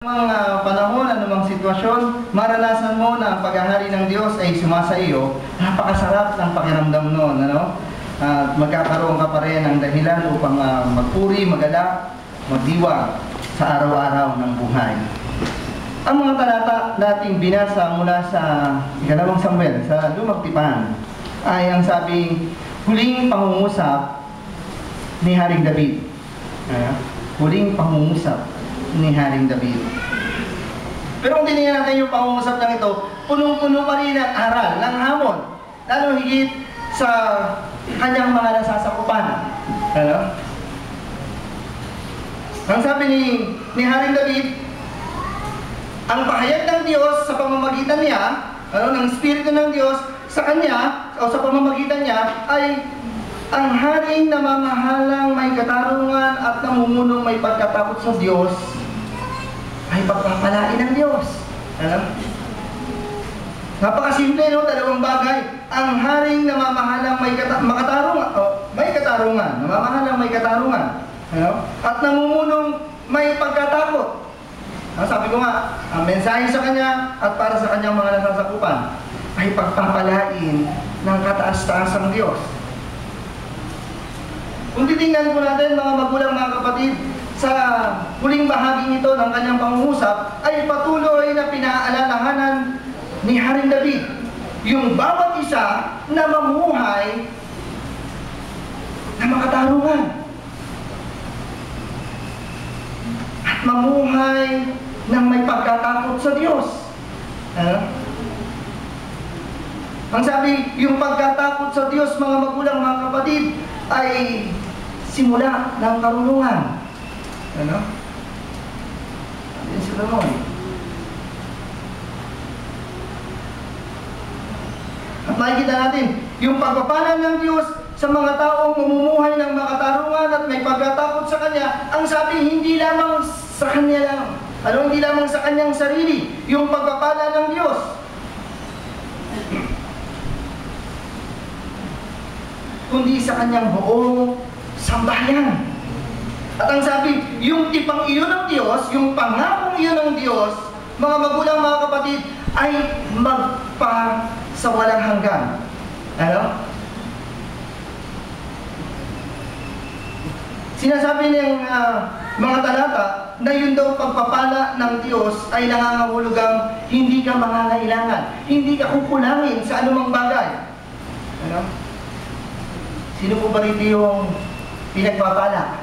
Mga panahon, anumang sitwasyon, maranasan mo na ang paghahari ng Diyos ay sumasa iyo, napakasarap ng pakiramdam noon, ano? Magkakaroon ka pa rin ng dahilan upang magpuri, magalak, magdiwang sa araw-araw ng buhay. Ang mga talata nating binasa mula sa Ikalawang Samuel, sa Lumang Tipan, ay ang sabing huling pangungusap ni Haring David. Huling pangungusap ni Haring David. Pero kung tinignan natin yung pangungusap lang ito, punong-puno pa rin ang aral ng hamon, lalo higit sa kanyang mga nasasakupan. Ang sabi ni Haring David, ang pahayag ng Diyos sa pamamagitan niya, ng Espiritu ng Diyos sa kanya, o sa pamamagitan niya, ay ang haring namamahalang may katarungan at namumunog may pagkatakot sa Diyos ay pagpapalain ng Diyos. Napakasimple, no? Dalawang bagay. Ang haring namamahalang may katarungan, namamahalang may katarungan, at namumunog may pagkatakot. Sabi ko nga, ang mensahe sa kanya at para sa kanyang mga nasasakupan ay pagpapalain ng kataas-taasang Diyos. Kung titingnan po natin, mga magulang, mga kapatid, sa huling bahaging ito ng kanyang pangungusap, ay patuloy na pinaalalahanan ni Haring David yung bawat isa na mamuhay na makatarungan at mamuhay ng may pagkatakot sa Diyos. Ang sabi, yung pagkatakot sa Diyos, mga magulang, mga kapatid, ay simula ng karunungan. Ano? Yan sila mo eh. At makikita natin, yung pagpapalan ng Diyos sa mga taong mamumuhay ng makatarungan at may pagkatakot sa Kanya, ang sabi, hindi lamang sa Kanya lang. Hindi lamang sa Kanyang sarili, yung pagpapala ng Diyos. Kundi sa Kanyang buong sambahayan. At ang sabi, yung tipang iyon ng Diyos, yung pangakong iyon ng Diyos, mga magulang, mga kapatid, ay magpa sa walang hanggan. Sinasabi ng mga talata na yun daw pagpapala ng Diyos ay nangangahulugang hindi ka mangangailangan, hindi ka kukulangin sa anumang bagay. Sino po ba rito yung pinagpapala?